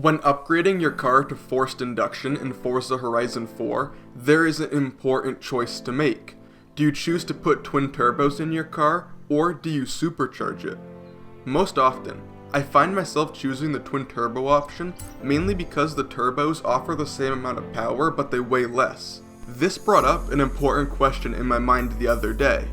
When upgrading your car to forced induction in Forza Horizon 4, there is an important choice to make. Do you choose to put twin turbos in your car, or do you supercharge it? Most often, I find myself choosing the twin turbo option mainly because the turbos offer the same amount of power but they weigh less. This brought up an important question in my mind the other day.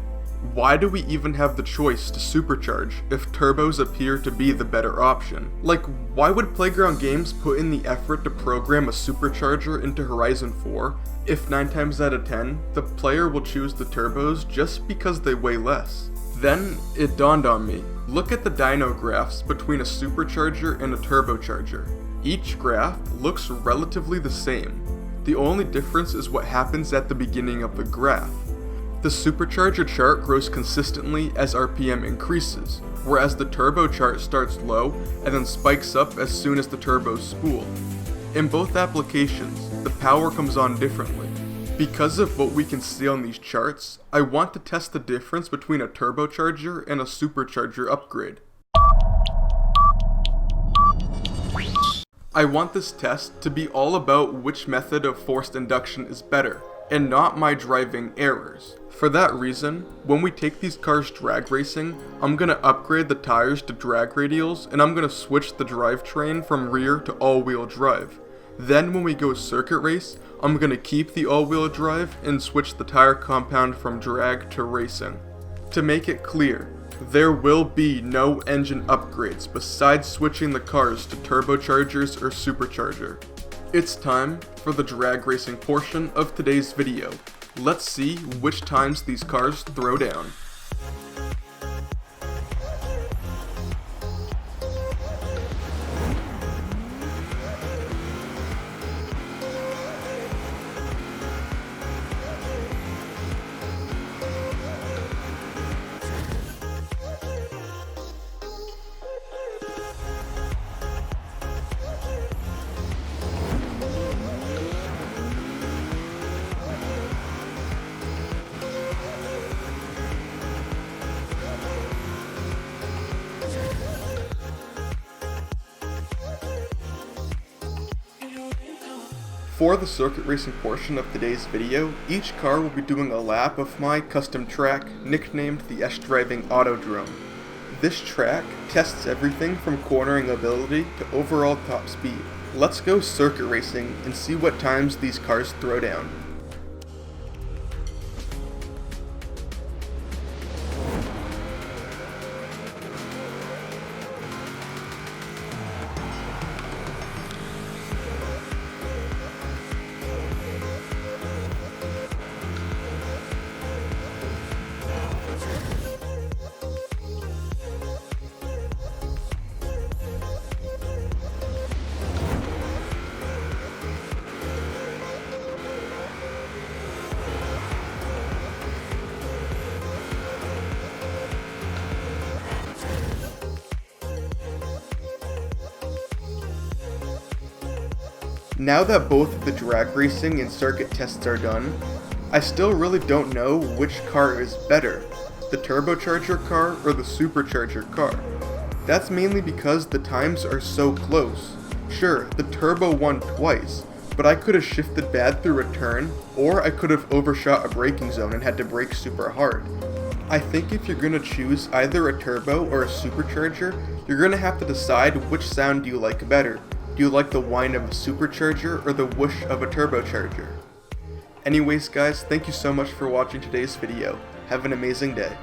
Why do we even have the choice to supercharge if turbos appear to be the better option? Like, why would Playground Games put in the effort to program a supercharger into Horizon 4 if 9 times out of 10, the player will choose the turbos just because they weigh less? Then, it dawned on me. Look at the dyno graphs between a supercharger and a turbocharger. Each graph looks relatively the same. The only difference is what happens at the beginning of the graph. The supercharger chart grows consistently as RPM increases, whereas the turbo chart starts low and then spikes up as soon as the turbos spool. In both applications, the power comes on differently. Because of what we can see on these charts, I want to test the difference between a turbocharger and a supercharger upgrade. I want this test to be all about which method of forced induction is better, and not my driving errors. For that reason, when we take these cars drag racing, I'm gonna upgrade the tires to drag radials, and I'm gonna switch the drivetrain from rear to all-wheel drive. Then when we go circuit race, I'm gonna keep the all-wheel drive and switch the tire compound from drag to racing. To make it clear, there will be no engine upgrades besides switching the cars to turbochargers or supercharger. It's time for the drag racing portion of today's video. Let's see which times these cars throw down. For the circuit racing portion of today's video, each car will be doing a lap of my custom track, nicknamed the S-Driving Autodrome. This track tests everything from cornering ability to overall top speed. Let's go circuit racing and see what times these cars throw down. Now that both of the drag racing and circuit tests are done, I still really don't know which car is better, the turbocharger car or the supercharger car. That's mainly because the times are so close. Sure, the turbo won twice, but I could have shifted bad through a turn, or I could have overshot a braking zone and had to brake super hard. I think if you're gonna choose either a turbo or a supercharger, you're gonna have to decide which sound do you like better. Do you like the whine of a supercharger or the whoosh of a turbocharger? Anyways guys, thank you so much for watching today's video. Have an amazing day.